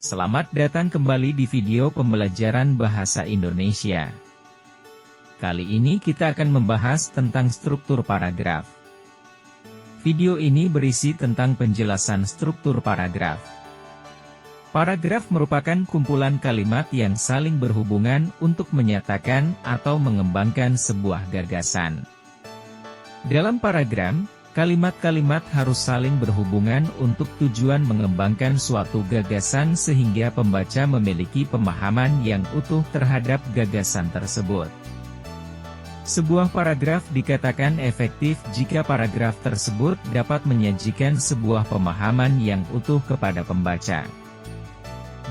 Selamat datang kembali di video pembelajaran bahasa Indonesia. Kali ini kita akan membahas tentang struktur paragraf. Video ini berisi tentang penjelasan struktur paragraf. Paragraf merupakan kumpulan kalimat yang saling berhubungan untuk menyatakan atau mengembangkan sebuah gagasan. Dalam paragraf, kalimat-kalimat harus saling berhubungan untuk tujuan mengembangkan suatu gagasan sehingga pembaca memiliki pemahaman yang utuh terhadap gagasan tersebut. Sebuah paragraf dikatakan efektif jika paragraf tersebut dapat menyajikan sebuah pemahaman yang utuh kepada pembaca.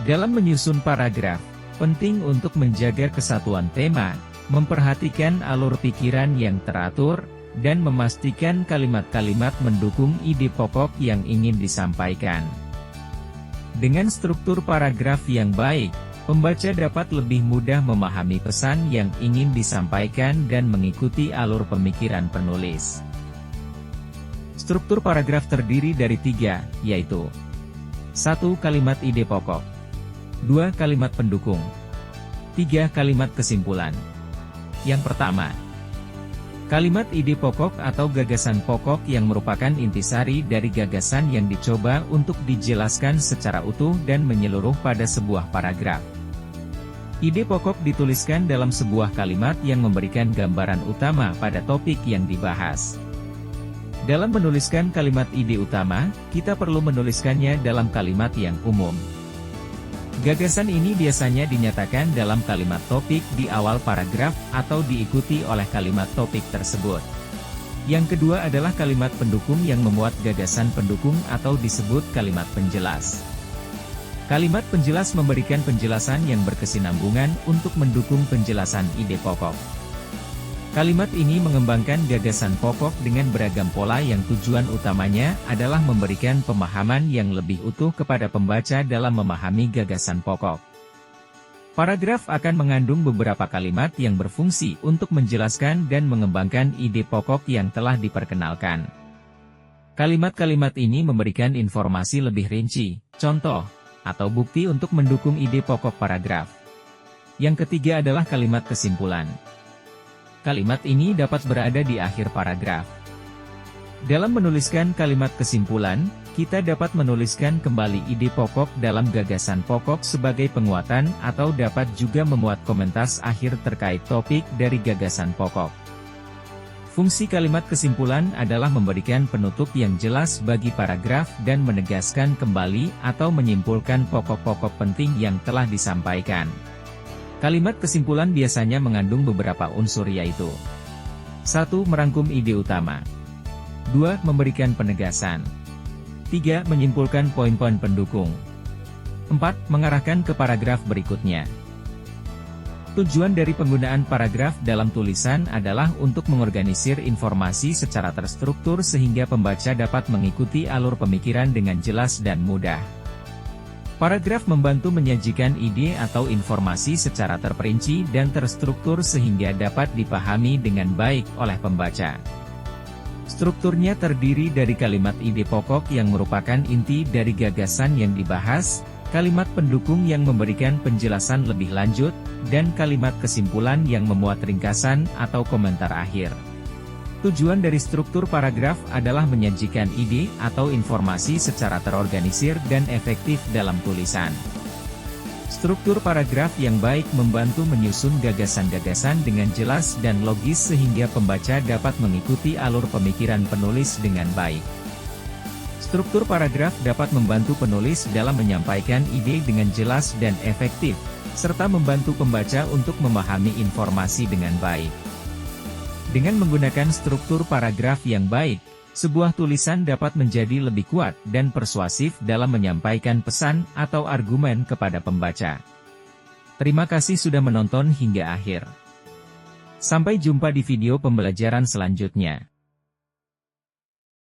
Dalam menyusun paragraf, penting untuk menjaga kesatuan tema, memperhatikan alur pikiran yang teratur, dan memastikan kalimat-kalimat mendukung ide pokok yang ingin disampaikan. Dengan struktur paragraf yang baik, pembaca dapat lebih mudah memahami pesan yang ingin disampaikan dan mengikuti alur pemikiran penulis. Struktur paragraf terdiri dari 3, yaitu 1. Kalimat ide pokok, 2. Kalimat pendukung, 3. Kalimat kesimpulan. Yang pertama, kalimat ide pokok atau gagasan pokok yang merupakan intisari dari gagasan yang dicoba untuk dijelaskan secara utuh dan menyeluruh pada sebuah paragraf. Ide pokok dituliskan dalam sebuah kalimat yang memberikan gambaran utama pada topik yang dibahas. Dalam menuliskan kalimat ide utama, kita perlu menuliskannya dalam kalimat yang umum. Gagasan ini biasanya dinyatakan dalam kalimat topik di awal paragraf atau diikuti oleh kalimat topik tersebut. Yang kedua adalah kalimat pendukung yang memuat gagasan pendukung atau disebut kalimat penjelas. Kalimat penjelas memberikan penjelasan yang berkesinambungan untuk mendukung penjelasan ide pokok. Kalimat ini mengembangkan gagasan pokok dengan beragam pola yang tujuan utamanya adalah memberikan pemahaman yang lebih utuh kepada pembaca dalam memahami gagasan pokok. Paragraf akan mengandung beberapa kalimat yang berfungsi untuk menjelaskan dan mengembangkan ide pokok yang telah diperkenalkan. Kalimat-kalimat ini memberikan informasi lebih rinci, contoh, atau bukti untuk mendukung ide pokok paragraf. Yang ketiga adalah kalimat kesimpulan. Kalimat ini dapat berada di akhir paragraf. Dalam menuliskan kalimat kesimpulan, kita dapat menuliskan kembali ide pokok dalam gagasan pokok sebagai penguatan atau dapat juga memuat komentar akhir terkait topik dari gagasan pokok. Fungsi kalimat kesimpulan adalah memberikan penutup yang jelas bagi paragraf dan menegaskan kembali atau menyimpulkan pokok-pokok penting yang telah disampaikan. Kalimat kesimpulan biasanya mengandung beberapa unsur yaitu 1. Merangkum ide utama, 2. Memberikan penegasan, 3. Menyimpulkan poin-poin pendukung, 4. Mengarahkan ke paragraf berikutnya. Tujuan dari penggunaan paragraf dalam tulisan adalah untuk mengorganisir informasi secara terstruktur sehingga pembaca dapat mengikuti alur pemikiran dengan jelas dan mudah. Paragraf membantu menyajikan ide atau informasi secara terperinci dan terstruktur sehingga dapat dipahami dengan baik oleh pembaca. Strukturnya terdiri dari kalimat ide pokok yang merupakan inti dari gagasan yang dibahas, kalimat pendukung yang memberikan penjelasan lebih lanjut, dan kalimat kesimpulan yang memuat ringkasan atau komentar akhir. Tujuan dari struktur paragraf adalah menyajikan ide atau informasi secara terorganisir dan efektif dalam tulisan. Struktur paragraf yang baik membantu menyusun gagasan-gagasan dengan jelas dan logis sehingga pembaca dapat mengikuti alur pemikiran penulis dengan baik. Struktur paragraf dapat membantu penulis dalam menyampaikan ide dengan jelas dan efektif, serta membantu pembaca untuk memahami informasi dengan baik. Dengan menggunakan struktur paragraf yang baik, sebuah tulisan dapat menjadi lebih kuat dan persuasif dalam menyampaikan pesan atau argumen kepada pembaca. Terima kasih sudah menonton hingga akhir. Sampai jumpa di video pembelajaran selanjutnya.